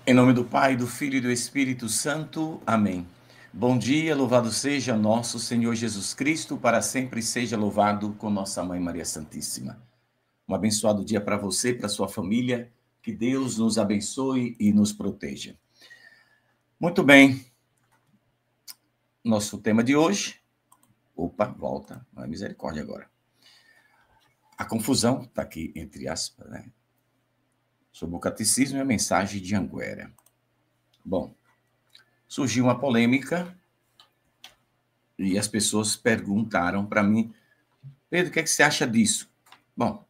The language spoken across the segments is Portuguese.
Em nome do Pai, do Filho e do Espírito Santo. Amém. Bom dia, louvado seja nosso Senhor Jesus Cristo, para sempre seja louvado com nossa Mãe Maria Santíssima. Um abençoado dia para você, para sua família, que Deus nos abençoe e nos proteja. Muito bem, nosso tema de hoje, volta, não é misericórdia agora. A confusão, está aqui entre aspas, né? Sobre o catecismo e a mensagem de Anguera. Bom, surgiu uma polêmica e as pessoas perguntaram para mim: Pedro, o que é que você acha disso? Bom,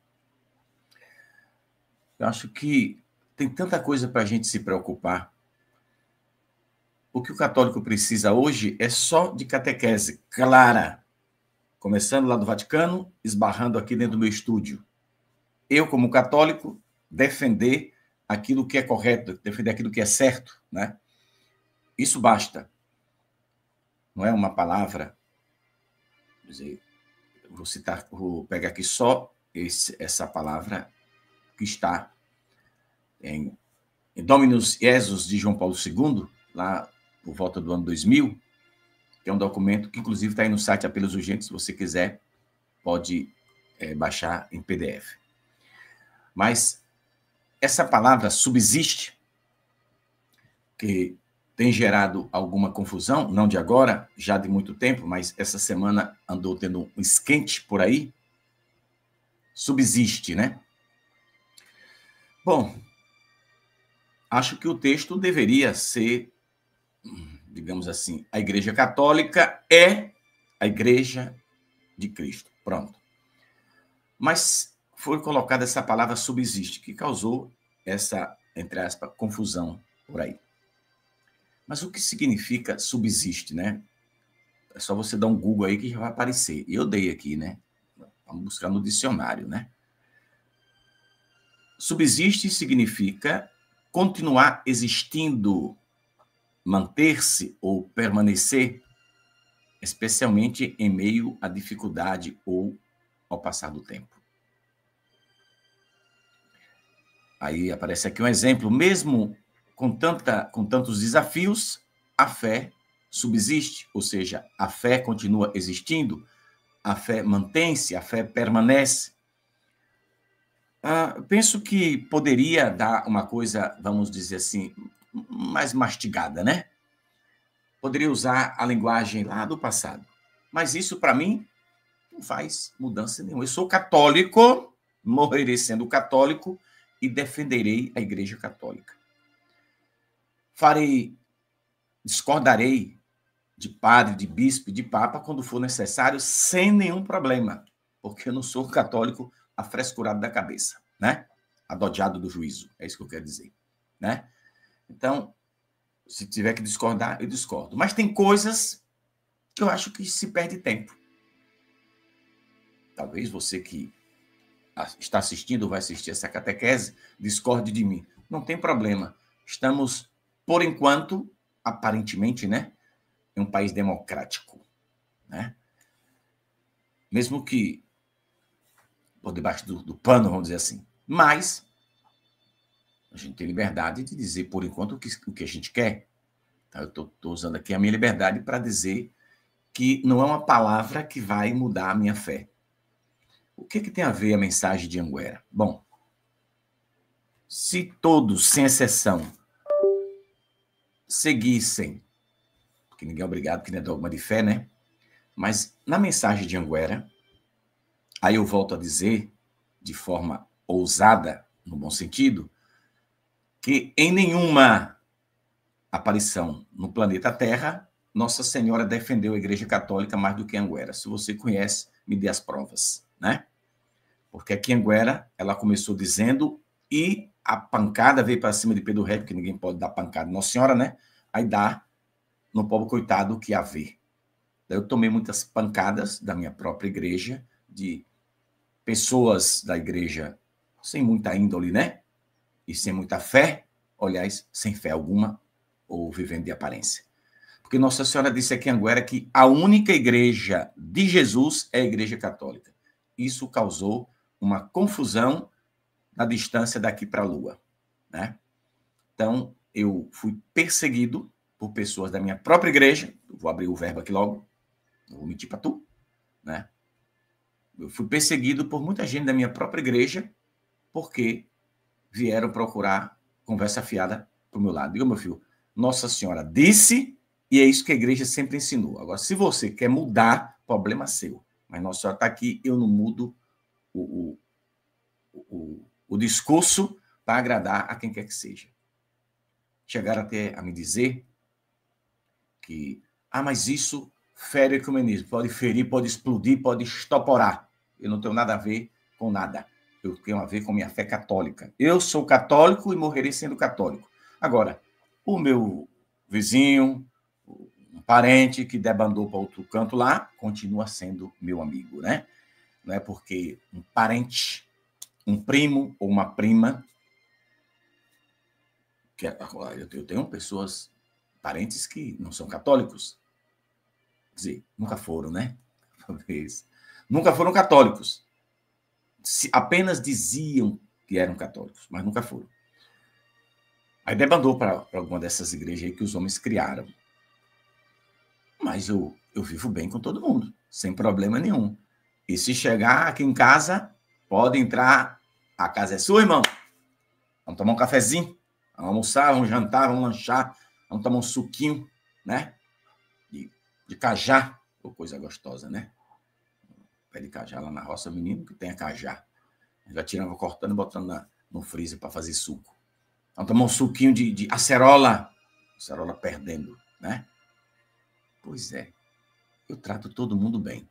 eu acho que tem tanta coisa para a gente se preocupar. O que o católico precisa hoje é só de catequese clara, começando lá do Vaticano, esbarrando aqui dentro do meu estúdio. Eu, como católico, defender aquilo que é correto, defender aquilo que é certo, né? Isso basta. Não é uma palavra. Vou pegar aqui só essa palavra que está em Dominus Jesus de João Paulo II, lá por volta do ano 2000, que é um documento que, inclusive, está aí no site Apelos Urgentes, se você quiser, pode baixar em PDF. Mas essa palavra subsiste, que tem gerado alguma confusão, não de agora, já de muito tempo, mas essa semana andou tendo um esquente por aí. Subsiste, né? Bom, acho que o texto deveria ser, digamos assim, a Igreja Católica é a Igreja de Cristo. Pronto. Mas foi colocada essa palavra subsiste, que causou essa, entre aspas, confusão por aí. Mas o que significa subsiste, né? É só você dar um Google aí que já vai aparecer. Eu dei aqui, né? Vamos buscar no dicionário, né? Subsiste significa continuar existindo, manter-se ou permanecer, especialmente em meio à dificuldade ou ao passar do tempo. Aí aparece aqui um exemplo, mesmo com tantos desafios, a fé subsiste, ou seja, a fé continua existindo, a fé mantém-se, a fé permanece. Penso que poderia dar uma coisa, vamos dizer assim, mais mastigada, né? Poderia usar a linguagem lá do passado. Mas isso, para mim, não faz mudança nenhuma. Eu sou católico, morrerei sendo católico e defenderei a Igreja Católica. Discordarei de padre, de bispo, de papa, quando for necessário, sem nenhum problema, porque eu não sou católico afrescurado da cabeça, né? Adodiado do juízo, é isso que eu quero dizer, né? Então, se tiver que discordar, eu discordo. Mas tem coisas que eu acho que se perde tempo. Talvez você que está assistindo ou vai assistir essa catequese discorde de mim. Não tem problema. Estamos, por enquanto, aparentemente, né, em um país democrático, né? Mesmo que por debaixo do pano, vamos dizer assim. Mas a gente tem liberdade de dizer, por enquanto, o que a gente quer. Então, eu estou usando aqui a minha liberdade para dizer que não é uma palavra que vai mudar a minha fé. O que tem a ver a mensagem de Anguera? Bom, se todos, sem exceção, seguissem, porque ninguém é obrigado, que não é dogma de fé, né? Mas na mensagem de Anguera, aí eu volto a dizer, de forma ousada, no bom sentido, que em nenhuma aparição no planeta Terra, Nossa Senhora defendeu a Igreja Católica mais do que Anguera. Se você conhece, me dê as provas, né? Porque aqui em Anguera, ela começou dizendo, e a pancada veio para cima de Pedro Ré, porque ninguém pode dar pancada em Nossa Senhora, né? Aí dá no pobre coitado o que haver. Eu tomei muitas pancadas da minha própria igreja, de pessoas da igreja sem muita índole, né? E sem muita fé, aliás, sem fé alguma, ou vivendo de aparência. Porque Nossa Senhora disse aqui em Anguera que a única igreja de Jesus é a Igreja Católica. Isso causou uma confusão na distância daqui para a Lua, né? Então, eu fui perseguido por pessoas da minha própria igreja, vou abrir o verbo aqui logo, não vou mentir para tu, né? Eu fui perseguido por muita gente da minha própria igreja porque vieram procurar conversa fiada para o meu lado. Diga, meu filho, Nossa Senhora disse, e é isso que a igreja sempre ensinou. Agora, se você quer mudar, problema seu. Mas Nossa Senhora está aqui, eu não mudo o discurso para agradar a quem quer que seja. Chegaram até a me dizer que, mas isso fere o ecumenismo, pode ferir, pode explodir, pode estoporar. Eu não tenho nada a ver com nada. Eu tenho a ver com minha fé católica. Eu sou católico e morrerei sendo católico. Agora, o meu vizinho, um parente que debandou para outro canto lá, continua sendo meu amigo, né? Não é porque um parente, um primo ou uma prima, que eu tenho pessoas, parentes que não são católicos, quer dizer, nunca foram, né? Talvez. Nunca foram católicos. Apenas diziam que eram católicos, mas nunca foram. Aí debandou para alguma dessas igrejas aí que os homens criaram. Mas eu vivo bem com todo mundo, sem problema nenhum. E se chegar aqui em casa, pode entrar. A casa é sua, irmão. Vamos tomar um cafezinho, vamos almoçar, vamos jantar, vamos lanchar, vamos tomar um suquinho, né? De cajá, ou coisa gostosa, né? Pé de cajá lá na roça, menino que tem a cajá. Já tirava cortando e botando no freezer para fazer suco. Vamos tomar um suquinho de acerola. Acerola perdendo, né? Pois é. Eu trato todo mundo bem.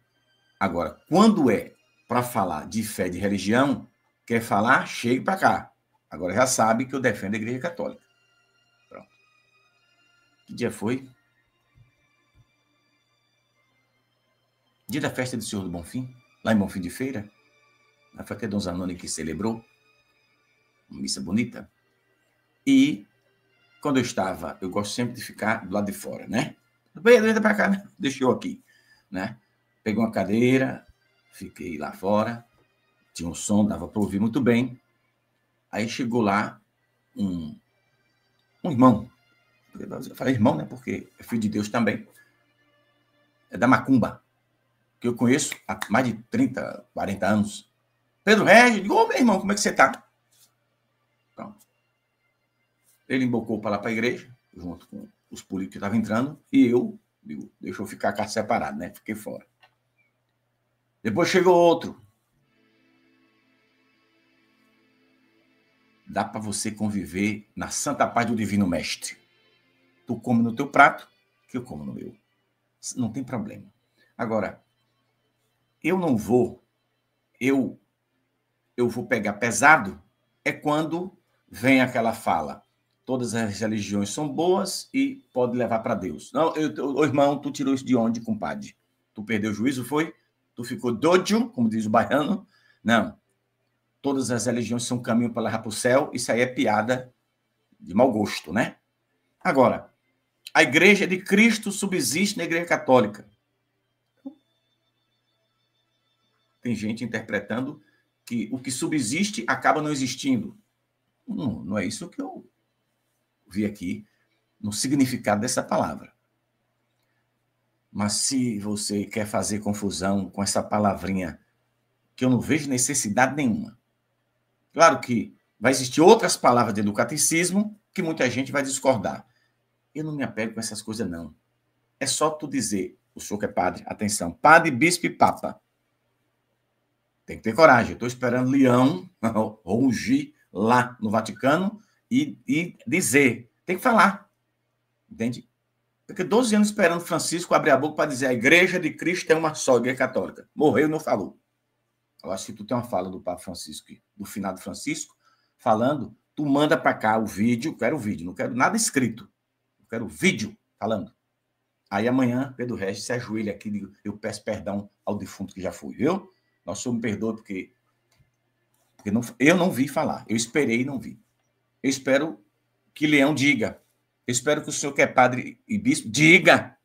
Agora, quando é para falar de fé, de religião, quer falar, chegue para cá. Agora já sabe que eu defendo a Igreja Católica. Pronto. Que dia foi? Dia da festa do Senhor do Bonfim, lá em Bonfim de Feira. Foi até Dom Zanoni que celebrou. Uma missa bonita. E quando eu estava, eu gosto sempre de ficar do lado de fora, né? Entra para cá, né? Deixa eu aqui, né? Peguei uma cadeira, fiquei lá fora, tinha um som, dava para ouvir muito bem. Aí chegou lá um irmão. Eu falei irmão, né? Porque é filho de Deus também. É da Macumba, que eu conheço há mais de 30, 40 anos. Pedro Regis, digo, meu irmão, como é que você está? Pronto. Ele embocou para lá para a igreja, junto com os políticos que estavam entrando, e eu, digo, deixa eu ficar cá separado, né? Fiquei fora. Depois chegou outro. Dá para você conviver na santa paz do Divino Mestre. Tu come no teu prato, que eu como no meu. Não tem problema. Agora, eu não vou, eu vou pegar pesado, é quando vem aquela fala. Todas as religiões são boas e pode levar para Deus. Não, irmão, tu tirou isso de onde, compadre? Tu perdeu o juízo, foi? Tu ficou doido, como diz o baiano? Não. Todas as religiões são caminho para levar para o céu. Isso aí é piada de mau gosto, né? Agora, a igreja de Cristo subsiste na igreja católica. Tem gente interpretando que o que subsiste acaba não existindo. Não é isso que eu vi aqui no significado dessa palavra. Mas se você quer fazer confusão com essa palavrinha, que eu não vejo necessidade nenhuma. Claro que vai existir outras palavras dentro do catecismo que muita gente vai discordar. Eu não me apego com essas coisas, não. É só tu dizer, o senhor que é padre, atenção, padre, bispo e papa. Tem que ter coragem. Eu estou esperando Leão rugir lá no Vaticano e dizer. Tem que falar. Entende? Porque 12 anos esperando Francisco abrir a boca para dizer a Igreja de Cristo é uma só, Igreja Católica. Morreu e não falou. Eu acho que tu tem uma fala do Papa Francisco, do finado Francisco, falando, tu manda para cá o vídeo, quero o vídeo, não quero nada escrito. Eu quero o vídeo falando. Aí amanhã, Pedro Regis se ajoelha aqui e eu peço perdão ao defunto que já foi, viu? Nosso Senhor me perdoe porque não, eu não vi falar. Eu esperei e não vi. Eu espero que Leão diga. Eu espero que o senhor que é padre e bispo diga.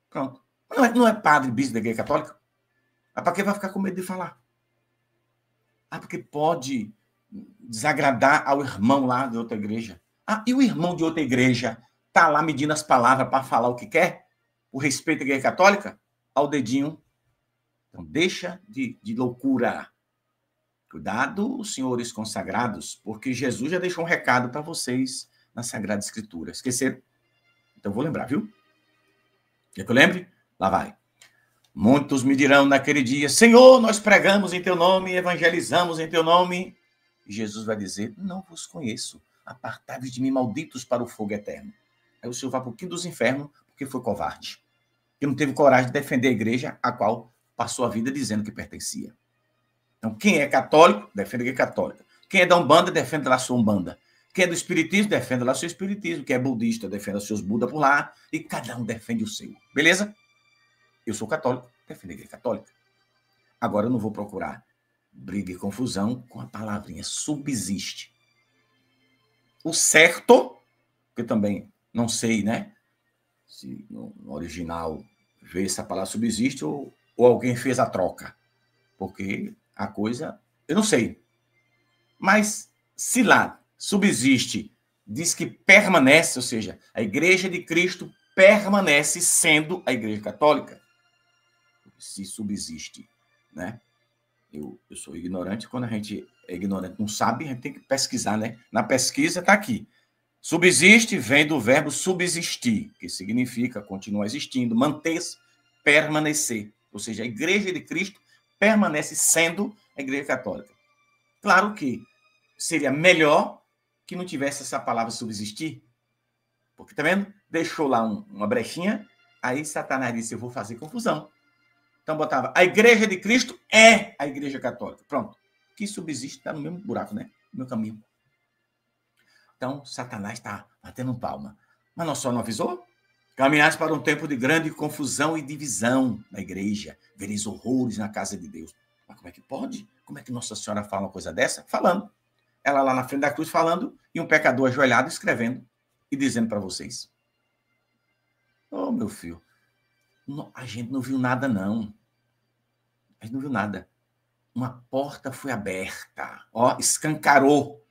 Pronto. Não é padre e bispo da Igreja Católica? Ah, para que vai ficar com medo de falar? Ah, porque pode desagradar ao irmão lá de outra igreja. Ah, e o irmão de outra igreja está lá medindo as palavras para falar o que quer? O respeito à Igreja Católica? Ao dedinho. Então, deixa de loucura. Cuidado, senhores consagrados, porque Jesus já deixou um recado para vocês na Sagrada Escritura. Esqueceram? Então, vou lembrar, viu? Quer que eu lembre? Lá vai. Muitos me dirão naquele dia, Senhor, nós pregamos em teu nome, evangelizamos em teu nome. E Jesus vai dizer, não vos conheço, apartai-vos de mim, malditos, para o fogo eterno. Aí o Senhor vai para o quinto dos infernos, porque foi covarde. Que não teve coragem de defender a igreja a qual passou a vida dizendo que pertencia. Então, quem é católico, defende a Igreja Católica. Quem é da Umbanda, defende lá a sua Umbanda. Quem é do Espiritismo, defende lá o seu Espiritismo. Quem é budista, defende os seus Buda por lá. E cada um defende o seu. Beleza? Eu sou católico, defendo a Igreja Católica. Agora eu não vou procurar briga e confusão com a palavrinha subsiste. O certo, que eu também não sei, né? Se no original vê essa palavra subsiste ou alguém fez a troca. Porque a coisa, eu não sei. Mas se lá subsiste, diz que permanece, ou seja, a Igreja de Cristo permanece sendo a Igreja Católica. Se subsiste, né? Eu sou ignorante, quando a gente é ignorante, não sabe, a gente tem que pesquisar, né? Na pesquisa está aqui. Subsiste vem do verbo subsistir, que significa continuar existindo, manter-se, permanecer. Ou seja, a Igreja de Cristo permanece sendo a Igreja Católica. Claro que seria melhor que não tivesse essa palavra subsistir, porque, tá vendo? Deixou lá uma brechinha, aí Satanás disse, eu vou fazer confusão. Então botava, a Igreja de Cristo é a Igreja Católica. Pronto. Que subsiste está no mesmo buraco, né? No meu caminho. Então, Satanás está batendo palma. Mas Nosso Senhor não avisou? Caminhaste para um tempo de grande confusão e divisão na igreja. Vereis horrores na casa de Deus. Mas como é que pode? Como é que Nossa Senhora fala uma coisa dessa? Falando. Ela lá na frente da cruz falando e um pecador ajoelhado escrevendo e dizendo para vocês. Oh, meu filho, a gente não viu nada, não. A gente não viu nada. Uma porta foi aberta, ó, escancarou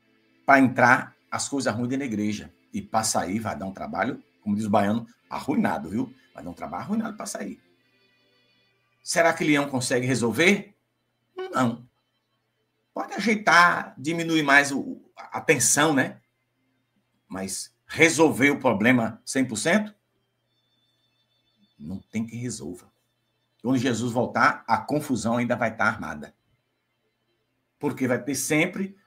para entrar as coisas ruins dentro da igreja. E para sair vai dar um trabalho, como diz o baiano, arruinado, viu? Vai dar um trabalho arruinado para sair. Será que Leão consegue resolver? Não. Pode ajeitar, diminuir mais a tensão, né? Mas resolver o problema 100%? Não tem quem resolva. Quando Jesus voltar, a confusão ainda vai estar armada. Porque vai ter sempre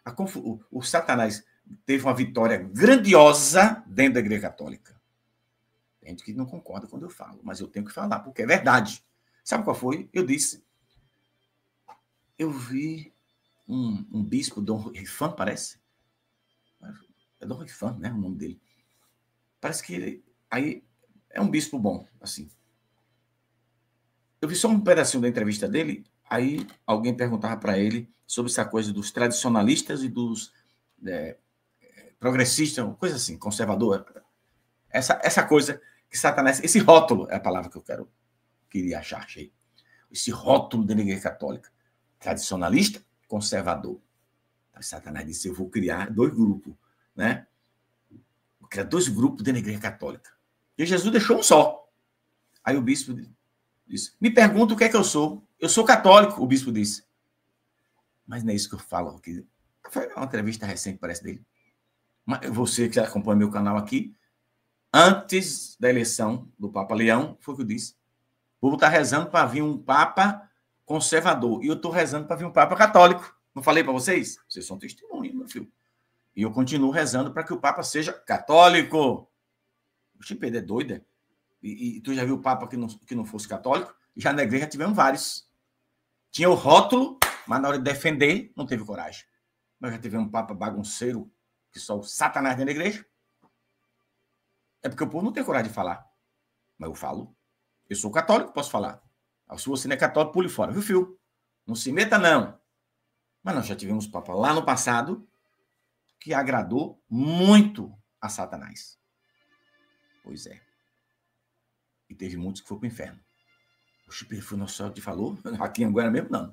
o Satanás teve uma vitória grandiosa dentro da Igreja Católica. Tem gente que não concorda quando eu falo, mas eu tenho que falar, porque é verdade. Sabe qual foi? Eu disse, eu vi um bispo, Dom Rifan, parece. É Dom Rifan, né? O nome dele. Parece que ele aí é um bispo bom, assim. Eu vi só um pedacinho da entrevista dele, aí alguém perguntava para ele sobre essa coisa dos tradicionalistas e dos progressistas, coisa assim, conservadora. Essa coisa que Satanás, esse rótulo é a palavra que eu queria achar, achei. Esse rótulo da Igreja Católica. Tradicionalista, conservador. Aí Satanás disse, eu vou criar 2 grupos, né? Vou criar 2 grupos dentro da Igreja Católica. E Jesus deixou um só. Aí o bispo disse, me pergunta o que é que eu sou. Eu sou católico, o bispo disse. Mas não é isso que eu falo aqui. Foi uma entrevista recente, parece, dele. Mas você que acompanha meu canal aqui, antes da eleição do Papa Leão, foi o que eu disse. O povo está rezando para vir um Papa conservador. E eu estou rezando para vir um Papa católico. Não falei para vocês? Vocês são testemunhas, meu filho. E eu continuo rezando para que o Papa seja católico. O Pedro é doida. E tu já viu o Papa que não fosse católico? Já na igreja tivemos vários. Tinha o rótulo, mas na hora de defender, não teve coragem. Nós já tivemos um Papa bagunceiro, que só o Satanás dentro da igreja. É porque o povo não tem coragem de falar. Mas eu falo. Eu sou católico, posso falar. Se você não é católico, pule fora, viu, filho? Não se meta, não. Mas nós já tivemos Papa lá no passado que agradou muito a Satanás. Pois é. E teve muitos que foram para o inferno. O Chipe foi nosso senhor que falou, aqui em Anguera mesmo, não.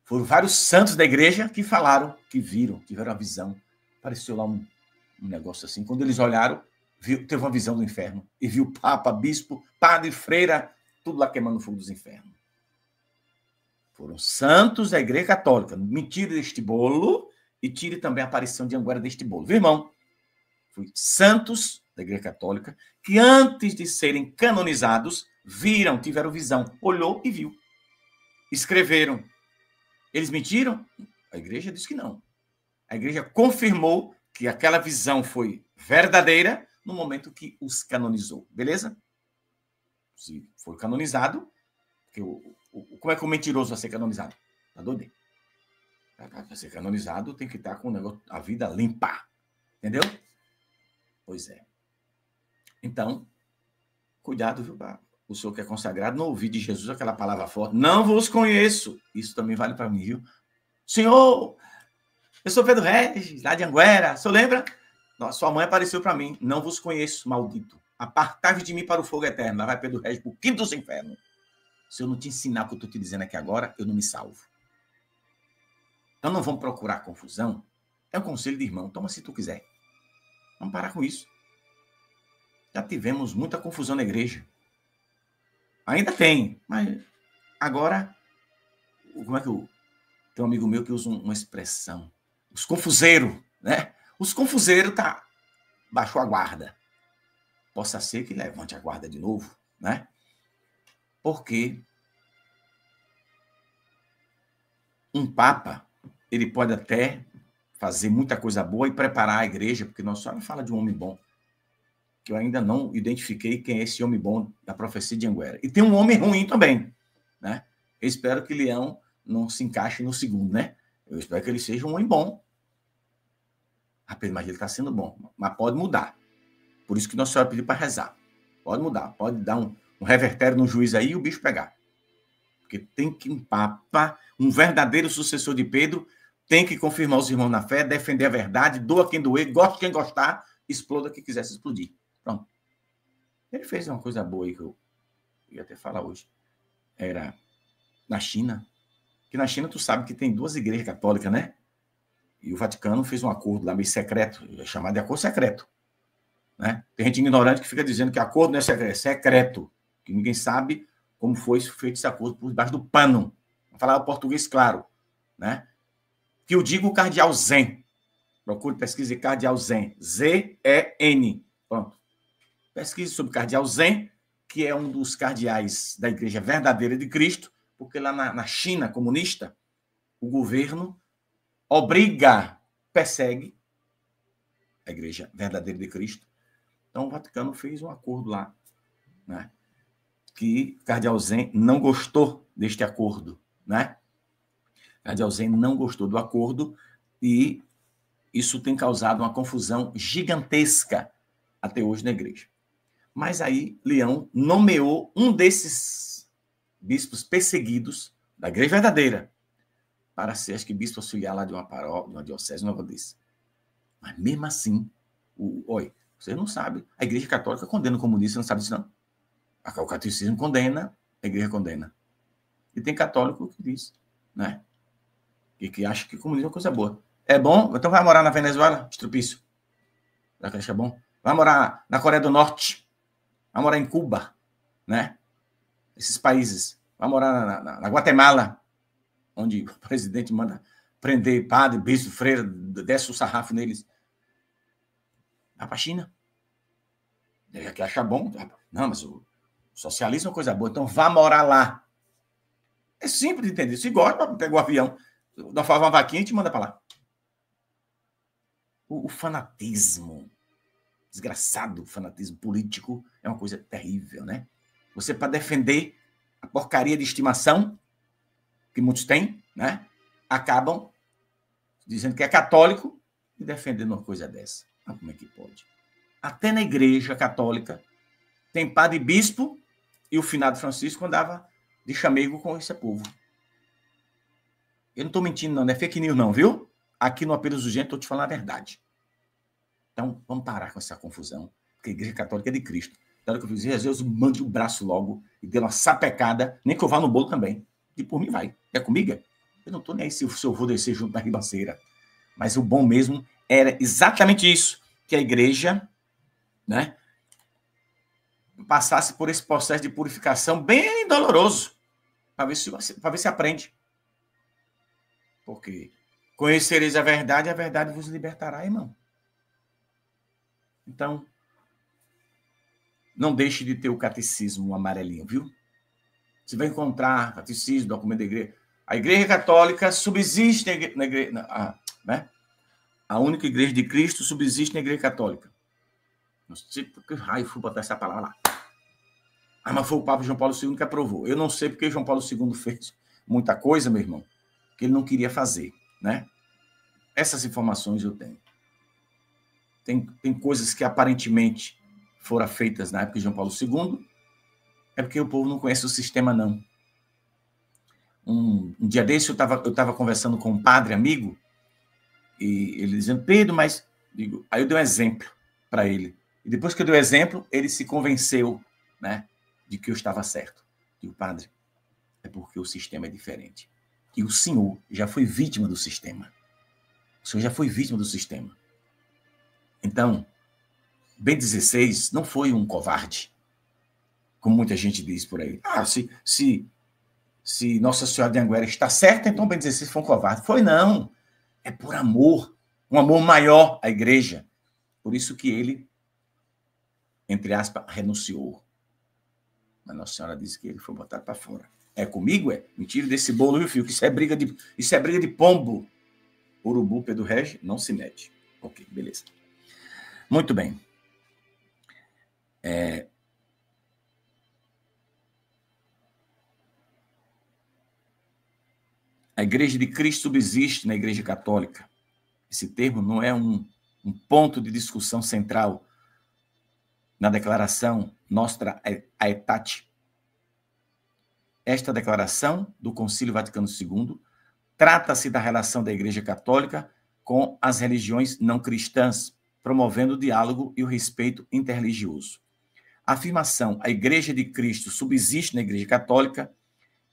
Foram vários santos da igreja que falaram, que viram, tiveram a visão. Apareceu lá um negócio assim. Quando eles olharam, teve uma visão do inferno. E viu Papa, bispo, padre, freira, tudo lá queimando no fogo dos infernos. Foram santos da igreja católica. Me tire deste bolo e tire também a aparição de Anguera deste bolo. Viu, irmão? Foi santos da igreja católica que antes de serem canonizados, viram, tiveram visão, olhou e viu. Escreveram. Eles mentiram? A igreja disse que não. A igreja confirmou que aquela visão foi verdadeira no momento que os canonizou. Beleza? Se for canonizado, porque como é que o mentiroso vai ser canonizado? Tá doido? Para ser canonizado, tem que estar com o negócio, a vida limpa. Entendeu? Pois é. Então, cuidado, viu? O senhor que é consagrado, não ouvir de Jesus aquela palavra forte. Não vos conheço. Isso também vale para mim, viu? Senhor, eu sou Pedro Regis, lá de Anguera. O senhor lembra? Sua mãe apareceu para mim. Não vos conheço, maldito. Apartai-vos de mim para o fogo eterno. Lá vai Pedro Regis para o quinto dos infernos. Se eu não te ensinar o que eu estou te dizendo aqui agora, eu não me salvo. Então não vamos procurar confusão. É um conselho de irmão. Toma se tu quiser. Vamos parar com isso. Já tivemos muita confusão na igreja. Ainda tem, mas agora, como é que eu... Tem um amigo meu que usa uma expressão. Os confuseiros, né? Os confuseiros baixou a guarda. Possa ser que levante a guarda de novo, né? Porque um papa, ele pode até fazer muita coisa boa e preparar a igreja, porque Nossa Senhora fala de um homem bom, que eu ainda não identifiquei quem é esse homem bom da profecia de Anguera. E tem um homem ruim também, né? Eu espero que Leão não se encaixe no segundo, né? Eu espero que ele seja um homem bom. Rapaz, mas ele está sendo bom, mas pode mudar. Por isso que Nossa Senhora pediu para rezar. Pode mudar, pode dar um revertério no juiz aí e o bicho pegar. Porque tem que um papa, um verdadeiro sucessor de Pedro, tem que confirmar os irmãos na fé, defender a verdade, doa quem doer, gosta quem gostar, exploda quem quisesse explodir. Pronto. Ele fez uma coisa boa aí que eu ia até falar hoje. Era na China. Que na China tu sabe que tem 2 igrejas católicas, né? E o Vaticano fez um acordo lá meio secreto, chamado de acordo secreto. Né? Tem gente ignorante que fica dizendo que acordo não é secreto, é secreto. Que ninguém sabe como foi feito esse acordo por debaixo do pano. Vou falar o português claro. Né? Que eu digo o cardeal Zen. Procure, pesquise cardeal Zen. Z-E-N. Pronto. Pesquise sobre o cardeal Zen, que é um dos cardeais da Igreja Verdadeira de Cristo, porque lá na China comunista, o governo obriga, persegue a Igreja Verdadeira de Cristo. Então, o Vaticano fez um acordo lá, né? Que Cardeal Zen não gostou deste acordo, né? Cardeal Zen não gostou do acordo e isso tem causado uma confusão gigantesca até hoje na igreja. Mas aí, Leão nomeou um desses bispos perseguidos da Igreja Verdadeira para ser, acho que, bispo auxiliar lá de uma paróquia, de uma diocese, um negócio desse. Mas mesmo assim, olha, você não sabe. A Igreja Católica condena o comunismo, você não sabe disso, não. O catolicismo condena, a Igreja condena. E tem católico que diz, né? E que acha que o comunismo é coisa boa. É bom? Então vai morar na Venezuela, estrupício. Já que acha bom? Vai morar na Coreia do Norte. Vai morar em Cuba, né? Esses países. Vai morar na Guatemala, onde o presidente manda prender padre, bispo, freira, desce o sarrafo neles. Vai para a China. Ele que acha bom. Não, mas o socialismo é coisa boa, então vá morar lá. É simples de entender. Se gosta, pega o avião, dá uma vaquinha e te manda para lá. O fanatismo, desgraçado fanatismo político, é uma coisa terrível, né? Você, para defender a porcaria de estimação que muitos têm, né? Acabam dizendo que é católico e defendendo uma coisa dessa. Não, como é que pode? Até na igreja católica tem padre e bispo e o finado Francisco andava de chamego com esse povo. Eu não estou mentindo, não é fake news, não, viu? Aqui no Apelos Urgentes estou te falando a verdade. Então, vamos parar com essa confusão, porque a Igreja Católica é de Cristo. Na hora que eu fiz, Jesus, mande o braço logo e dê uma sapecada, nem que eu vá no bolo também. E por mim vai. É comigo? Eu não estou nem aí se eu vou descer junto na ribanceira. Mas o bom mesmo era exatamente isso, que a igreja, né, passasse por esse processo de purificação bem doloroso, para ver se aprende. Porque conhecereis a verdade vos libertará, irmão. Então, não deixe de ter o catecismo amarelinho, viu? Você vai encontrar catecismo, documento da igreja. A Igreja Católica subsiste na igreja, né? A única igreja de Cristo subsiste na Igreja Católica. Não sei porque raio fui botar essa palavra lá. Mas foi o Papa João Paulo II que aprovou. Eu não sei porque João Paulo II fez muita coisa, meu irmão, que ele não queria fazer, né? Essas informações eu tenho. Tem coisas que aparentemente foram feitas na época de João Paulo II, é porque o povo não conhece o sistema, não. Um dia desse eu estava conversando com um padre amigo, e ele dizendo, Pedro, mas... Aí eu dei um exemplo para ele. E depois que eu dei o exemplo, ele se convenceu, né, de que eu estava certo. Digo, padre, é porque o sistema é diferente. E o senhor já foi vítima do sistema. O senhor já foi vítima do sistema. Então, Bento XVI não foi um covarde, como muita gente diz por aí. Se Nossa Senhora de Anguera está certa, então Bento XVI foi um covarde. Foi não. É por amor. Um amor maior à igreja. Por isso que ele, entre aspas, renunciou. Mas Nossa Senhora disse que ele foi botado para fora. É comigo, é? Me tire desse bolo, viu, filho? Que isso é briga de pombo. Urubu, Pedro Regi, não se mete. Ok, beleza. Muito bem. A Igreja de Cristo subsiste na Igreja Católica. Esse termo não é um ponto de discussão central na declaração Nostra Aetate. Esta declaração do Concílio Vaticano II trata-se da relação da Igreja Católica com as religiões não cristãs, promovendo o diálogo e o respeito interreligioso. A afirmação a Igreja de Cristo subsiste na Igreja Católica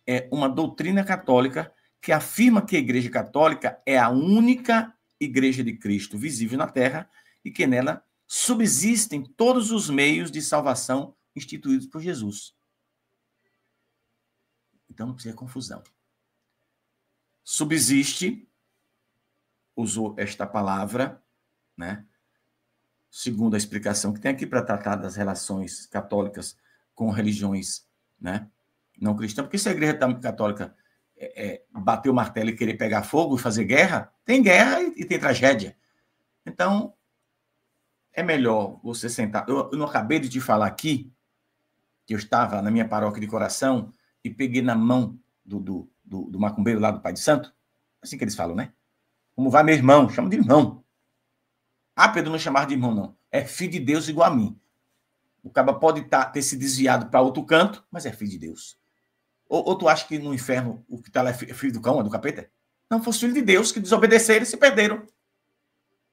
é uma doutrina católica que afirma que a Igreja Católica é a única Igreja de Cristo visível na Terra e que nela subsistem todos os meios de salvação instituídos por Jesus. Então não precisa de confusão. Subsiste, usou esta palavra, né? Segundo a explicação que tem aqui para tratar das relações católicas com religiões, né, não cristãs, porque se a Igreja Católica bater o martelo e querer pegar fogo e fazer guerra, tem guerra e tem tragédia. Então, é melhor você sentar. Eu não acabei de te falar aqui que eu estava na minha paróquia de coração e peguei na mão do macumbeiro lá do Pai de Santo, assim que eles falam, né? Como vai meu irmão? Chama de irmão. Pedro não chamar de irmão, não. É filho de Deus igual a mim. O cara pode ter se desviado para outro canto, mas é filho de Deus. Ou tu acha que no inferno o que está lá é filho do cão, é do capeta? Não, fosse filho de Deus que desobedeceram e se perderam.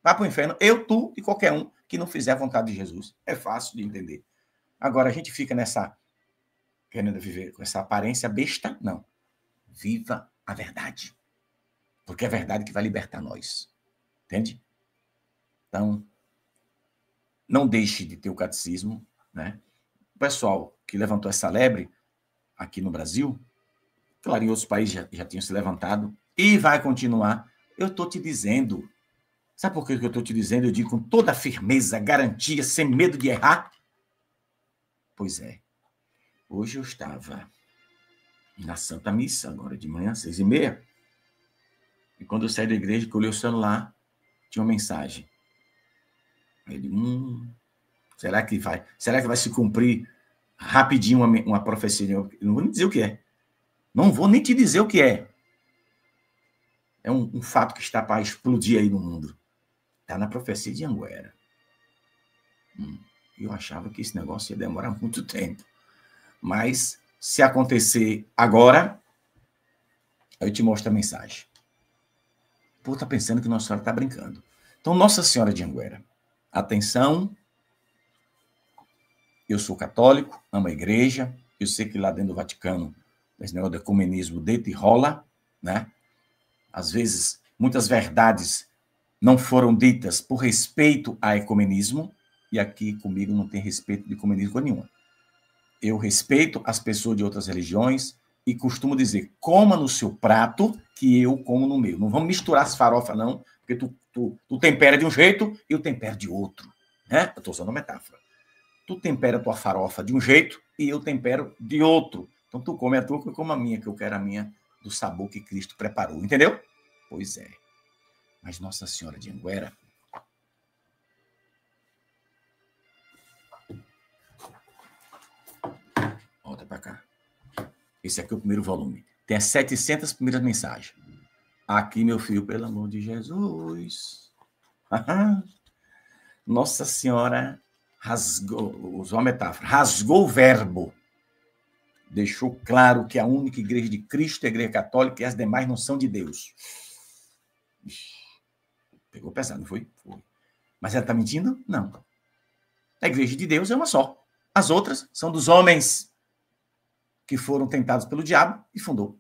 Vai para o inferno. Eu, tu e qualquer um que não fizer a vontade de Jesus. É fácil de entender. Agora, a gente fica querendo viver com essa aparência besta? Não. Viva a verdade. Porque é a verdade que vai libertar nós. Entende? Então, não deixe de ter o catecismo, né? O pessoal que levantou essa lebre aqui no Brasil, claro, em outros países já tinham se levantado, e vai continuar. Eu estou te dizendo, sabe por que eu estou te dizendo? Eu digo com toda firmeza, garantia, sem medo de errar. Pois é, hoje eu estava na Santa Missa, agora de manhã, 6h30, e quando eu saí da igreja, que eu olhei o celular, tinha uma mensagem. Ele, será que vai se cumprir rapidinho uma profecia? Eu não vou nem dizer o que é. Não vou nem te dizer o que é. É um fato que está para explodir aí no mundo. Está na profecia de Anguera. Eu achava que esse negócio ia demorar muito tempo. Mas, se acontecer agora, eu te mostro a mensagem. O povo está pensando que Nossa Senhora está brincando. Então, Nossa Senhora de Anguera, atenção. Eu sou católico, amo a igreja. Eu sei que lá dentro do Vaticano, esse negócio do ecumenismo deita e rola, né? Às vezes, muitas verdades não foram ditas por respeito a ecumenismo, e aqui comigo não tem respeito de ecumenismo nenhum. Eu respeito as pessoas de outras religiões e costumo dizer, coma no seu prato que eu como no meu. Não vamos misturar as farofas, não, porque tu tempera de um jeito e eu tempero de outro. Né? Eu estou usando uma metáfora. Tu tempera a tua farofa de um jeito e eu tempero de outro. Então tu come a tua, eu como a minha, que eu quero a minha do sabor que Cristo preparou. Entendeu? Pois é. Mas Nossa Senhora de Anguera, volta para cá. Esse aqui é o primeiro volume. Tem as 700 primeiras mensagens. Aqui, meu filho, pelo amor de Jesus. Nossa Senhora rasgou, usou uma metáfora, rasgou o verbo. Deixou claro que a única igreja de Cristo é a igreja católica e as demais não são de Deus. Pegou pesado, não foi? Foi. Mas ela está mentindo? Não. A igreja de Deus é uma só. As outras são dos homens que foram tentados pelo diabo e fundou.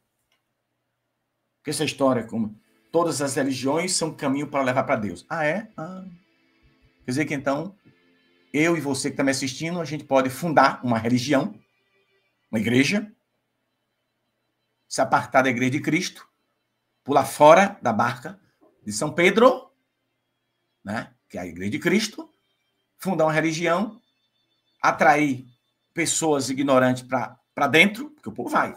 Porque essa história, como todas as religiões são caminho para levar para Deus. Ah, é? Quer dizer que então, eu e você que está me assistindo, a gente pode fundar uma religião, uma igreja, se apartar da igreja de Cristo, pular fora da barca de São Pedro, né, que é a igreja de Cristo, fundar uma religião, atrair pessoas ignorantes para dentro, porque o povo vai.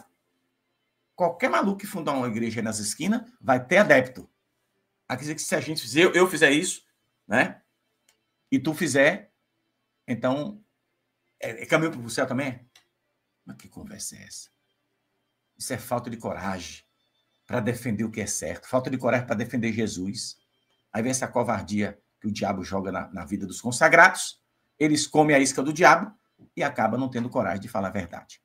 Qualquer maluco que fundar uma igreja nas esquinas vai ter adepto. Quer dizer que se a gente fizer, eu fizer isso, né, e tu fizer, então é caminho para o céu também? Mas que conversa é essa? Isso é falta de coragem para defender o que é certo, falta de coragem para defender Jesus. Aí vem essa covardia que o diabo joga na vida dos consagrados, eles comem a isca do diabo e acabam não tendo coragem de falar a verdade.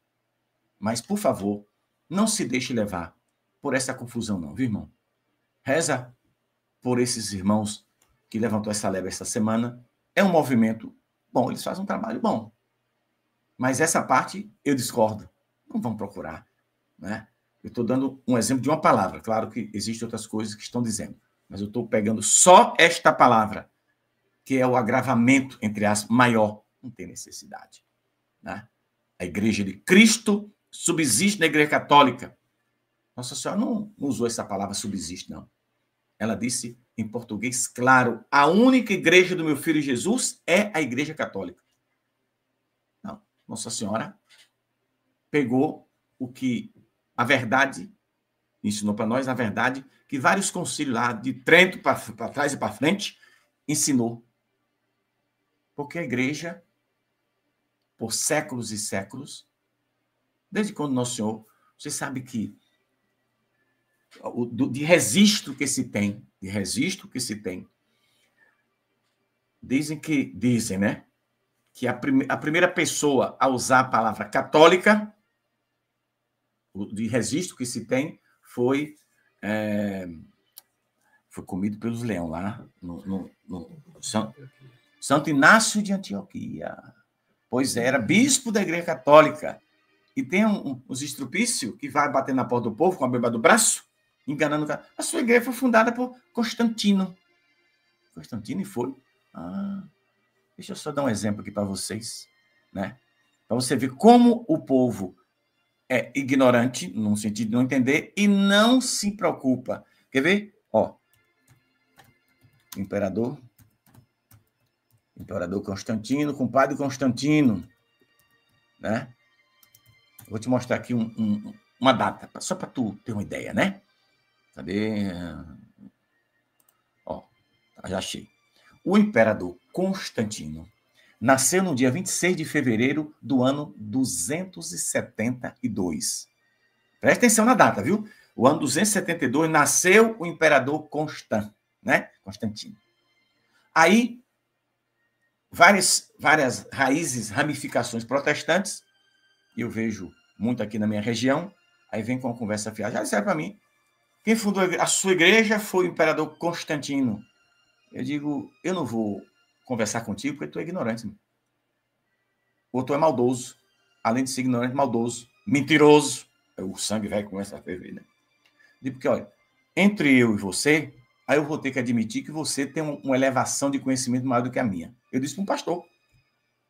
Mas, por favor, não se deixe levar por essa confusão não, viu, irmão? Reza por esses irmãos que levantou essa leva essa semana. É um movimento bom, eles fazem um trabalho bom. Mas essa parte eu discordo. Não vão procurar, né? Eu estou dando um exemplo de uma palavra. Claro que existem outras coisas que estão dizendo. Mas eu estou pegando só esta palavra, que é o agravamento, entre as maior. Não tem necessidade. Né? A igreja de Cristo subsiste na igreja católica. Nossa Senhora não usou essa palavra subsiste, não. Ela disse em português claro, a única igreja do meu filho Jesus é a igreja católica. Não. Nossa Senhora pegou o que a verdade ensinou para nós, a verdade que vários concílios lá, de Trento para trás e para frente, ensinou. Porque a igreja, por séculos e séculos, desde quando Nosso Senhor, você sabe que de registro que se tem, dizem, né, que a primeira pessoa a usar a palavra católica, de registro que se tem, foi comido pelos leões lá no Santo Inácio de Antioquia. Pois era bispo da igreja católica. E tem uns estrupícios que vai bater na porta do povo com a beba do braço, enganando o cara. A sua igreja foi fundada por Constantino. Constantino foi? Deixa eu só dar um exemplo aqui para vocês, né? Para você ver como o povo é ignorante, no sentido de não entender, e não se preocupa. Quer ver? Ó, Imperador Constantino, compadre Constantino, né? Vou te mostrar aqui uma data, só para tu ter uma ideia, né? Cadê? Ó, já achei. O imperador Constantino. Nasceu no dia 26 de fevereiro do ano 272. Presta atenção na data, viu? O ano 272 nasceu o imperador Constantino. Aí, várias raízes, ramificações protestantes, eu vejo muito aqui na minha região, aí vem com a conversa fiada. Já disseram para mim, quem fundou a sua igreja foi o imperador Constantino. Eu digo, eu não vou conversar contigo porque tu é ignorante. Ou tu é maldoso. Além de ser ignorante, maldoso, mentiroso. O sangue vai começar a ferver, né? Digo, porque, olha, entre eu e você, aí eu vou ter que admitir que você tem uma elevação de conhecimento maior do que a minha. Eu disse para um pastor.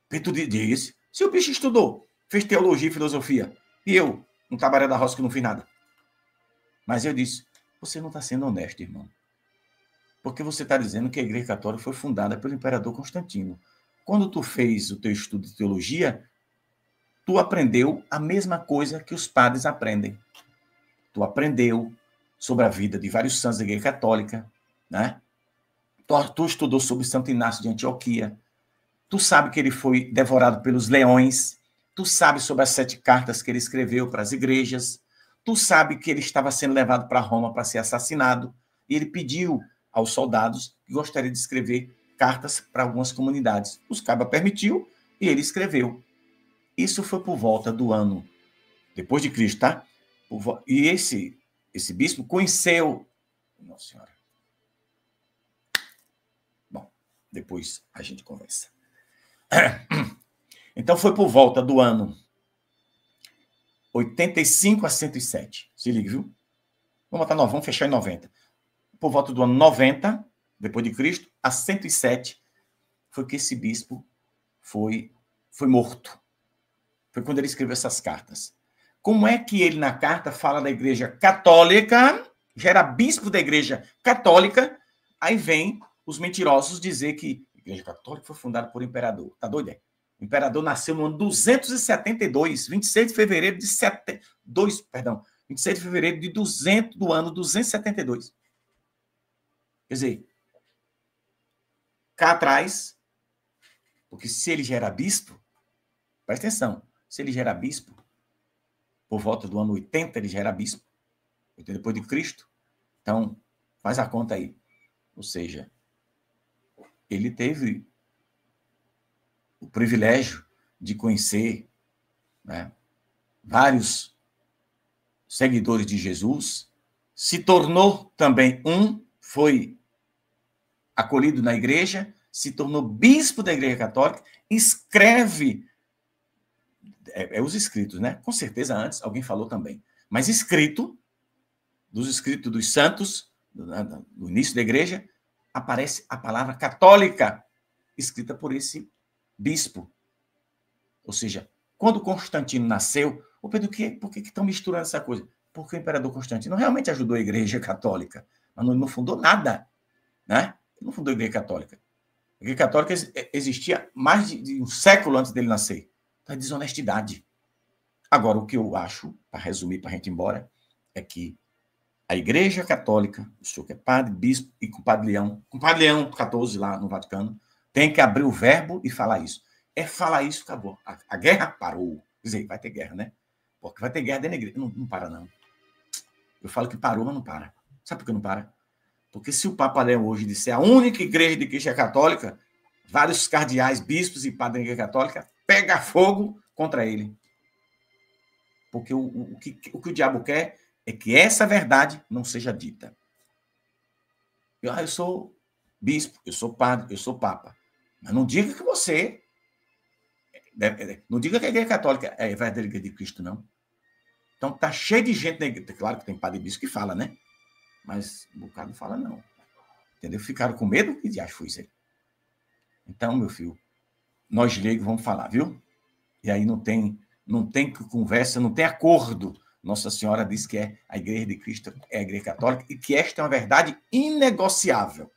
Pedro disse, se o bicho estudou, fez teologia e filosofia, e eu, um cabaré da roça que não fiz nada. Mas eu disse, você não está sendo honesto, irmão. Porque você está dizendo que a Igreja Católica foi fundada pelo imperador Constantino. Quando tu fez o teu estudo de teologia, tu aprendeu a mesma coisa que os padres aprendem. Tu aprendeu sobre a vida de vários santos da Igreja Católica, né? Tu estudou sobre Santo Inácio de Antioquia. Tu sabe que ele foi devorado pelos leões. Tu sabe sobre as 7 cartas que ele escreveu para as igrejas. Tu sabe que ele estava sendo levado para Roma para ser assassinado. E ele pediu aos soldados que gostaria de escrever cartas para algumas comunidades. Os cabas permitiu e ele escreveu. Isso foi por volta do ano depois de Cristo, tá? E esse bispo conheceu... Nossa Senhora. Bom, depois a gente conversa. Então foi por volta do ano 85 a 107. Se liga, viu? Vamos fechar em 90. Por volta do ano 90, depois de Cristo, a 107, foi que esse bispo foi morto. Foi quando ele escreveu essas cartas. Como é que ele, na carta, fala da Igreja Católica, já era bispo da Igreja Católica, aí vem os mentirosos dizer que a Igreja Católica foi fundada por imperador. Tá doido, é? O imperador nasceu no ano 272, 26 de fevereiro de 26 de fevereiro do ano 272. Quer dizer, cá atrás, porque se ele já era bispo, presta atenção, se ele já era bispo, por volta do ano 80 ele já era bispo, 80 depois de Cristo, então faz a conta aí. Ou seja, ele teve o privilégio de conhecer, né, vários seguidores de Jesus, se tornou também foi acolhido na igreja, se tornou bispo da Igreja Católica, escreve, os escritos, né? Com certeza antes alguém falou também, mas dos escritos dos santos, no início da igreja, aparece a palavra católica, escrita por esse bispo. Ou seja, quando Constantino nasceu, Pedro, por que estão misturando essa coisa? Porque o imperador Constantino realmente ajudou a Igreja Católica, mas não fundou nada, né? Ele não fundou a Igreja Católica. A Igreja Católica existia mais de um século antes dele nascer. Então, é desonestidade. Agora, o que eu acho, para resumir, para a gente ir embora, é que a Igreja Católica, o senhor que é padre, bispo, e com o Padre Leão XIV, lá no Vaticano, tem que abrir o verbo e falar isso. É falar isso, acabou. A guerra parou. Quer dizer, vai ter guerra, né? Porque vai ter guerra dentro da igreja. Não para, não. Eu falo que parou, mas não para. Sabe por que não para? Porque se o Papa Leão hoje disser a única igreja de Cristo é católica, vários cardeais, bispos e padres da Igreja Católica pegam fogo contra ele. Porque o que o diabo quer é que essa verdade não seja dita. Eu sou bispo, eu sou padre, eu sou papa. Mas não diga que você... Não diga que a Igreja Católica é a verdadeira de Cristo, não. Então, tá cheio de gente na igreja. Claro que tem padre e bispo que fala, né? Mas um bocado não fala, não. Entendeu? Ficaram com medo? Que diacho foi isso aí? Então, meu filho, nós leigos vamos falar, viu? E aí não tem conversa, não tem acordo. Nossa Senhora diz que a Igreja de Cristo é a Igreja Católica e que esta é uma verdade inegociável.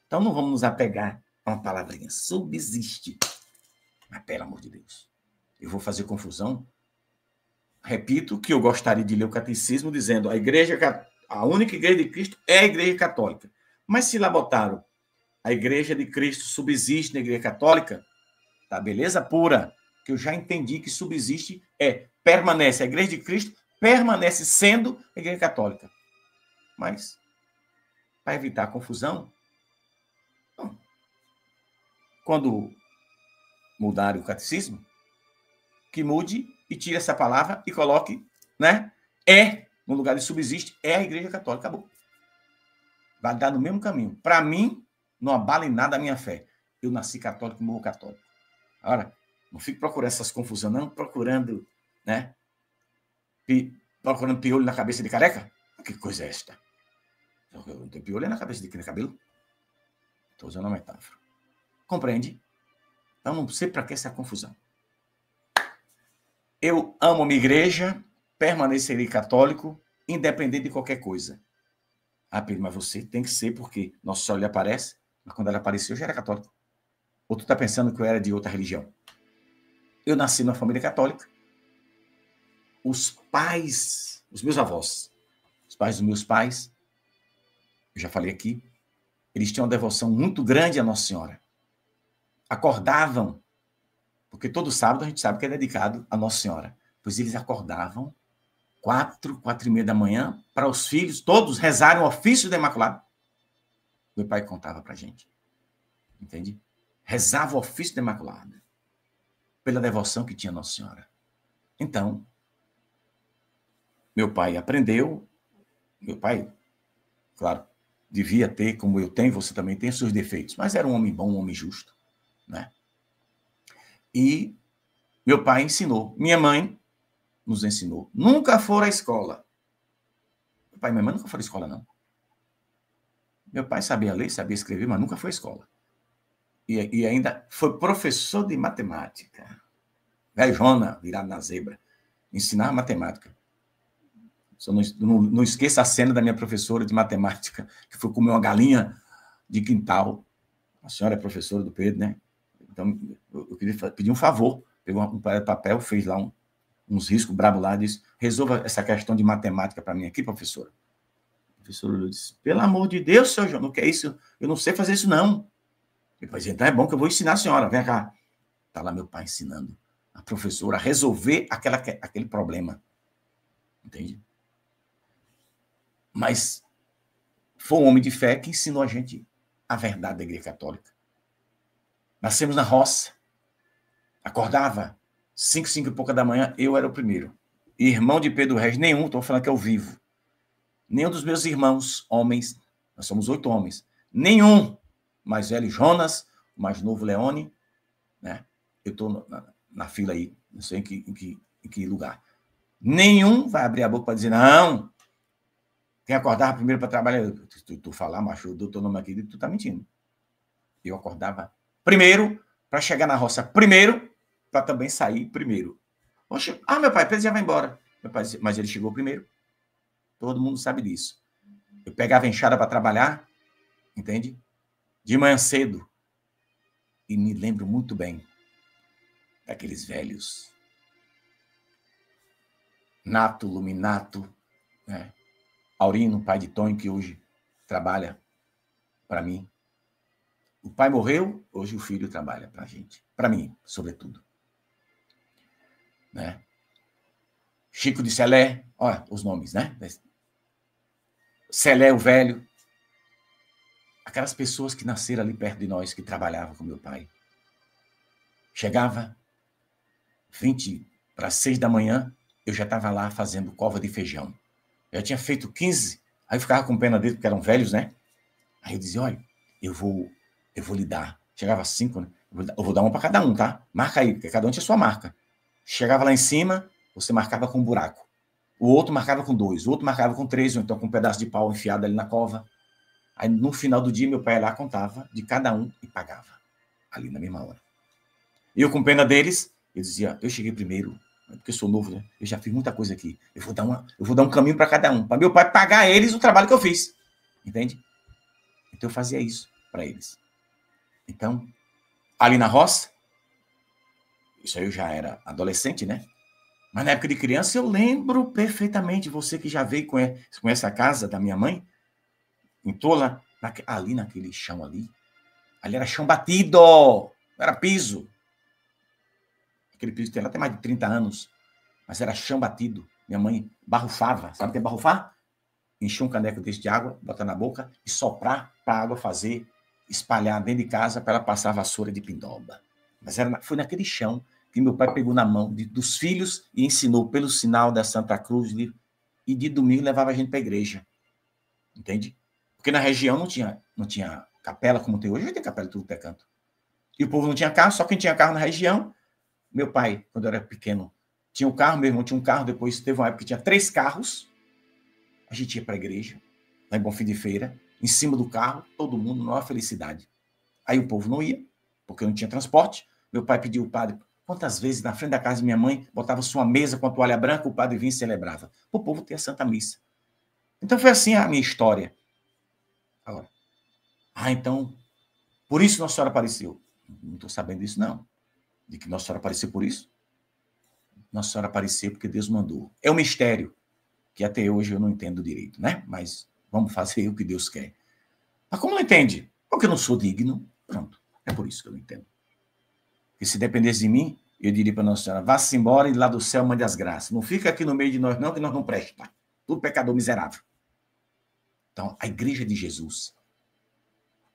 Então, não vamos nos apegar a uma palavrinha. Subsiste. Mas, pelo amor de Deus, eu vou fazer confusão. Repito que eu gostaria de ler o catecismo dizendo a única igreja de Cristo é a Igreja Católica. Mas se lá botaram a Igreja de Cristo subsiste na Igreja Católica, tá? Beleza pura, que eu já entendi que subsiste permanece. A Igreja de Cristo permanece sendo a Igreja Católica. Mas, para evitar confusão, quando mudarem o catecismo, que mude e tire essa palavra e coloque, né? No lugar de subsiste, a Igreja Católica. Acabou. Vai dar no mesmo caminho. Para mim, não abala em nada a minha fé. Eu nasci católico e morro católico. Agora, não fico procurando essas confusões, não, procurando, né? Procurando piolho na cabeça de careca? Que coisa é esta? Não tem piolho na cabeça de quem tem cabelo? Estou usando uma metáfora. Compreende? Então, não sei para que essa confusão. Eu amo a minha igreja, permanecerei católico, independente de qualquer coisa. Ah, Pedro, mas você tem que ser, porque Nosso Senhor lhe aparece, mas quando ela apareceu, eu já era católico. Ou tu está pensando que eu era de outra religião? Eu nasci numa família católica. Os pais, os meus avós, os pais dos meus pais, eu já falei aqui, eles tinham uma devoção muito grande à Nossa Senhora. Acordavam, porque todo sábado a gente sabe que é dedicado à Nossa Senhora. Pois eles acordavam 4h30 da manhã, para os filhos todos rezarem o ofício da Imaculada. Meu pai contava para a gente. Entende? Rezava o ofício da Imaculada. Pela devoção que tinha a Nossa Senhora. Então, meu pai aprendeu. Meu pai, claro, devia ter, como eu tenho, você também tem seus defeitos. Mas era um homem bom, um homem justo. Né? E meu pai ensinou. Minha mãe nos ensinou. Nunca foram à escola. Meu pai e minha mãe nunca foram à escola, não. Meu pai sabia ler, sabia escrever, mas nunca foi à escola. E ainda foi professor de matemática. Velhona, virado na zebra. Ensinava matemática. Só não esqueça a cena da minha professora de matemática, que foi comer uma galinha de quintal. A senhora é professora do Pedro, né? Então, eu queria pedir um favor. Pegou um papel, fez lá uns riscos brabo lá, disse, resolva essa questão de matemática para mim aqui, professora. A professora disse, pelo amor de Deus, senhor João, não quer isso? Eu não sei fazer isso, não. Depois, então é bom que eu vou ensinar a senhora, vem cá. Está lá meu pai ensinando a professora a resolver aquele problema. Entende? Mas foi um homem de fé que ensinou a gente a verdade da Igreja Católica. Nascemos na roça. Acordava 5 e pouca da manhã, eu era o primeiro. Irmão de Pedro Regis, nenhum, estou falando que eu vivo. Nenhum dos meus irmãos, homens, nós somos 8 homens, nenhum, mais velho Jonas, o mais novo Leone, né? Eu estou na fila aí, não sei em que lugar. Nenhum vai abrir a boca para dizer, não, quem acordava primeiro para trabalhar, tu falar, macho, eu dou teu nome aqui, tu tá mentindo. Eu acordava primeiro, para chegar na roça primeiro, para também sair primeiro. Poxa, meu pai, Pedro já vai embora. Meu pai disse, mas ele chegou primeiro. Todo mundo sabe disso. Eu pegava a enxada para trabalhar, entende? De manhã cedo. E me lembro muito bem daqueles velhos. Nato, Luminato, né? Aurino, pai de Tonho, que hoje trabalha para mim. O pai morreu, hoje o filho trabalha para a gente. Para mim, sobretudo. Né? Chico de Celé, olha os nomes, né? Celé, o velho. Aquelas pessoas que nasceram ali perto de nós, que trabalhavam com meu pai. Chegava 20 para 6 da manhã, eu já estava lá fazendo cova de feijão. Eu já tinha feito 15, aí eu ficava com pena dele, porque eram velhos, né? Aí eu dizia, olha, eu vou lhe dar. Chegava às 5, né? Eu vou dar uma para cada um, tá? Marca aí, porque cada um tinha sua marca. Chegava lá em cima, você marcava com um buraco. O outro marcava com 2, o outro marcava com 3, ou então com um pedaço de pau enfiado ali na cova. Aí, no final do dia, meu pai lá contava de cada um e pagava. Ali na mesma hora. E eu, com pena deles, eu dizia, eu cheguei primeiro, porque eu sou novo, né? Eu já fiz muita coisa aqui. Eu vou dar um caminho para cada um, para meu pai pagar eles o trabalho que eu fiz. Entende? Então, eu fazia isso para eles. Então, ali na roça, isso aí eu já era adolescente, né? Mas na época de criança eu lembro perfeitamente, você que já veio conhece a casa da minha mãe, entrou lá, ali naquele chão ali, Ali era chão batido, não era piso. Aquele piso tem lá até mais de 30 anos, mas era chão batido. Minha mãe barrufava, sabe o que é barrufar? Encher um caneco desse de água, botar na boca e soprar para a água fazer, espalhar dentro de casa para ela passar a vassoura de pindoba. Mas foi naquele chão que meu pai pegou na mão dos filhos e ensinou pelo sinal da Santa Cruz e de domingo levava a gente para a igreja. Entende? Porque na região não tinha capela como tem hoje. Hoje tem capela tudo que é canto. E o povo não tinha carro, só quem tinha carro na região. Meu pai, quando eu era pequeno, tinha um carro, meu irmão tinha um carro, depois teve uma época que tinha 3 carros. A gente ia para a igreja, lá em Bonfim de Feira, em cima do carro, todo mundo, maior felicidade. Aí o povo não ia, porque não tinha transporte. Meu pai pediu ao padre, quantas vezes na frente da casa de minha mãe, botava sua mesa com a toalha branca, o padre vinha e celebrava. Para o povo ter a Santa Missa. Então foi assim a minha história. Agora, então, por isso Nossa Senhora apareceu. Não estou sabendo disso, não. De que Nossa Senhora apareceu por isso? Nossa Senhora apareceu porque Deus mandou. É um mistério que até hoje eu não entendo direito, né? Mas vamos fazer o que Deus quer. Mas como não entende? Porque eu não sou digno. Pronto. É por isso que eu não entendo. Porque se dependesse de mim, eu diria para Nossa Senhora, vá-se embora e lá do céu mande as graças. Não fica aqui no meio de nós, não, que nós não prestamos. Tudo pecador miserável. Então, a igreja de Jesus,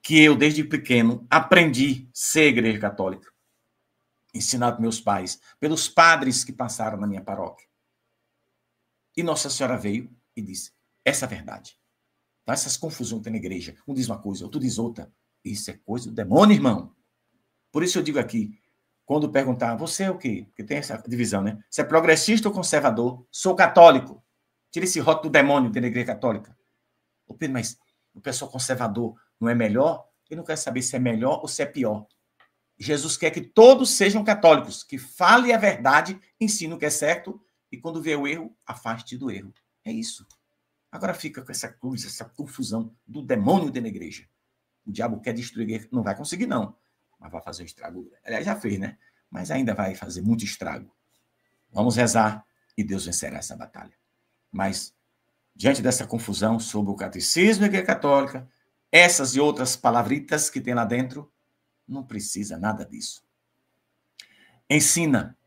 que eu, desde pequeno, aprendi a ser igreja católica, ensinado pelos meus pais, pelos padres que passaram na minha paróquia. E Nossa Senhora veio e disse, essa é a verdade. Então, essas confusões que tem na igreja, um diz uma coisa, outro diz outra, isso é coisa do demônio, irmão. Por isso eu digo aqui, quando perguntar, você é o quê? Porque tem essa divisão, né? Você é progressista ou conservador? Sou católico. Tira esse rótulo do demônio dentro da igreja católica. Ô Pedro, mas o pessoal conservador não é melhor? Eu não quero saber se é melhor ou se é pior. Jesus quer que todos sejam católicos, que fale a verdade, ensine o que é certo, e quando vê o erro, afaste do erro. É isso. Agora fica com essa cruz, essa confusão do demônio dentro da igreja. O diabo quer destruir a igreja. Não vai conseguir, não. Mas vai fazer um estrago. Aliás, já fez, né? Mas ainda vai fazer muito estrago. Vamos rezar e Deus vencerá essa batalha. Mas, diante dessa confusão sobre o catecismo e a igreja católica, essas e outras palavritas que tem lá dentro, não precisa nada disso. Ensina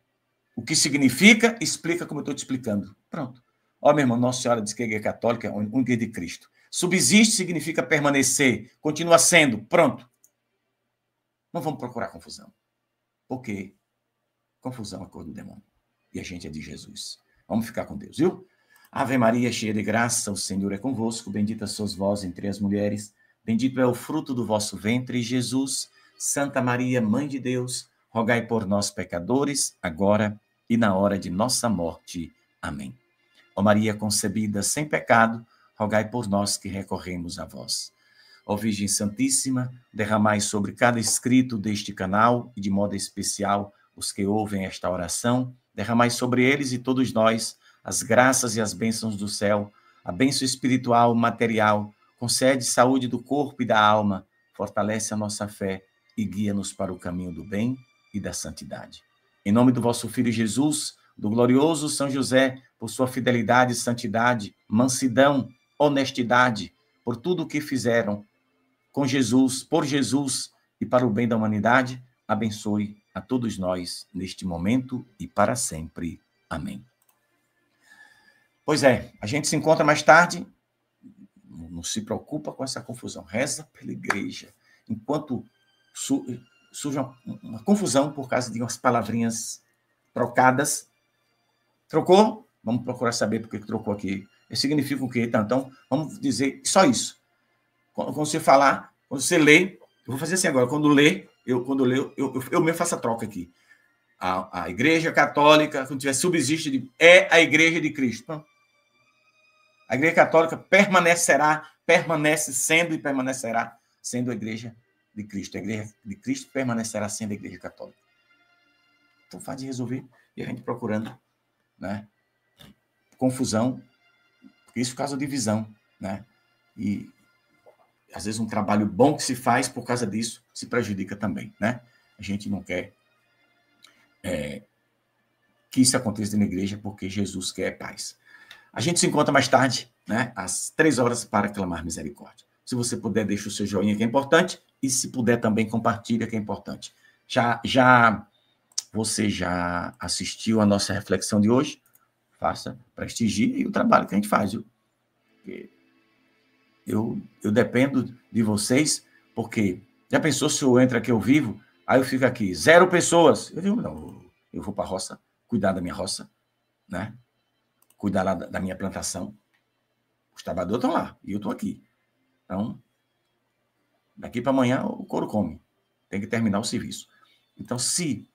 o que significa, explica como eu estou te explicando. Pronto. Ó, meu irmão, Nossa Senhora diz que a igreja católica é uma igreja de Cristo. Subsiste significa permanecer, continua sendo. Pronto. Não vamos procurar confusão. Porque confusão é coisa do demônio. E a gente é de Jesus. Vamos ficar com Deus, viu? Ave Maria, cheia de graça, o Senhor é convosco. Bendita sois vós entre as mulheres. Bendito é o fruto do vosso ventre, Jesus. Santa Maria, Mãe de Deus, rogai por nós, pecadores, agora e na hora de nossa morte. Amém. Ó Maria concebida sem pecado, rogai por nós que recorremos a vós. Ó Virgem Santíssima, derramai sobre cada inscrito deste canal, e de modo especial os que ouvem esta oração, derramai sobre eles e todos nós as graças e as bênçãos do céu, a bênção espiritual, material, concede saúde do corpo e da alma, fortalece a nossa fé e guia-nos para o caminho do bem e da santidade. Em nome do vosso Filho Jesus, do glorioso São José, por sua fidelidade, santidade, mansidão, honestidade, por tudo o que fizeram com Jesus, por Jesus e para o bem da humanidade, abençoe a todos nós neste momento e para sempre. Amém. Pois é, a gente se encontra mais tarde. Não se preocupa com essa confusão. Reza pela igreja. Enquanto surge uma confusão por causa de umas palavrinhas trocadas. Trocou? Vamos procurar saber por que trocou aqui. Isso significa o quê? Então, vamos dizer só isso. Quando você falar, quando você lê, eu vou fazer assim agora. Quando eu mesmo faço a troca aqui. A Igreja Católica, quando tiver subsiste, é a Igreja de Cristo. A Igreja Católica permanece sendo e permanecerá sendo a Igreja de Cristo. A Igreja de Cristo permanecerá sendo a Igreja Católica. Então, faz de resolver e a gente procurando, né? Confusão, porque isso causa divisão, né? E às vezes um trabalho bom que se faz por causa disso se prejudica também, né? A gente não quer que isso aconteça na igreja porque Jesus quer paz. A gente se encontra mais tarde, né? Às 3 horas para clamar misericórdia. Se você puder, deixa o seu joinha, que é importante. E se puder também, compartilha, que é importante. Você já assistiu a nossa reflexão de hoje? Faça, prestigie o trabalho que a gente faz. Eu dependo de vocês, porque já pensou se eu entro aqui ao vivo, aí eu fico aqui, 0 pessoas. Eu digo, não, eu vou para a roça, cuidar da minha roça, né? Cuidar lá da minha plantação. Os trabalhadores estão lá, e eu estou aqui. Então, daqui para amanhã o couro come. Tem que terminar o serviço. Então, se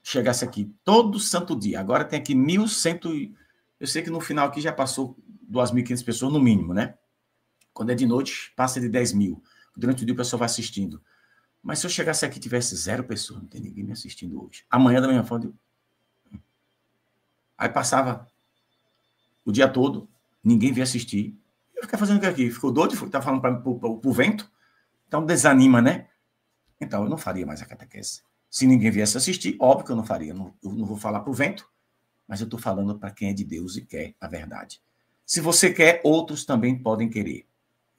chegasse aqui todo santo dia, agora tem aqui 1.100, eu sei que no final aqui já passou 2.500 pessoas no mínimo, né? Quando é de noite, passa de 10.000. Durante o dia o pessoal vai assistindo. Mas se eu chegasse aqui e tivesse 0 pessoas, não tem ninguém me assistindo hoje. Amanhã da mesma forma, aí passava o dia todo, ninguém veio assistir. Eu ficava fazendo o que aqui? Ficou doido? Tá falando para o vento? Então desanima, né? Então eu não faria mais a catequese. Se ninguém viesse assistir, óbvio que eu não faria. Eu não vou falar para o vento, mas eu estou falando para quem é de Deus e quer a verdade. Se você quer, outros também podem querer.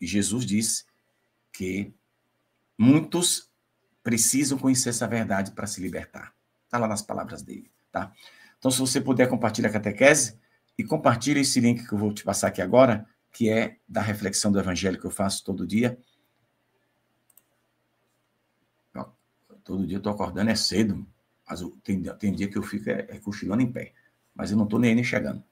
E Jesus disse que muitos precisam conhecer essa verdade para se libertar. Está lá nas palavras dele, tá? Então, se você puder, compartilhar a catequese e compartilha esse link que eu vou te passar aqui agora, que é da reflexão do evangelho que eu faço todo dia. Todo dia eu estou acordando, é cedo, mas tem dia que eu fico cochilando em pé. Mas eu não estou nem chegando.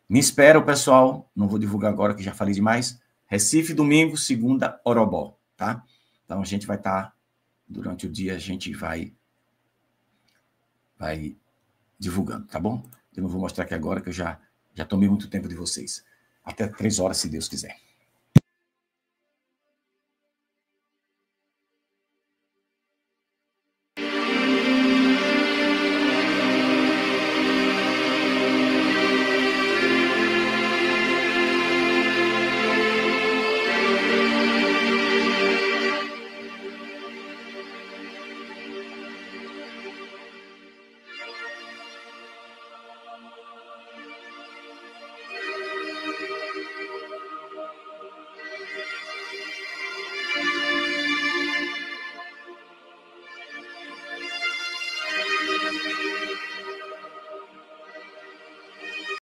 Me espera, pessoal. Não vou divulgar agora, que já falei demais. Recife, domingo, segunda, Orobó, tá? Então, a gente vai estar, durante o dia, a gente vai divulgando, tá bom? Eu não vou mostrar aqui agora, que eu já tomei muito tempo de vocês. Até 3 horas, se Deus quiser.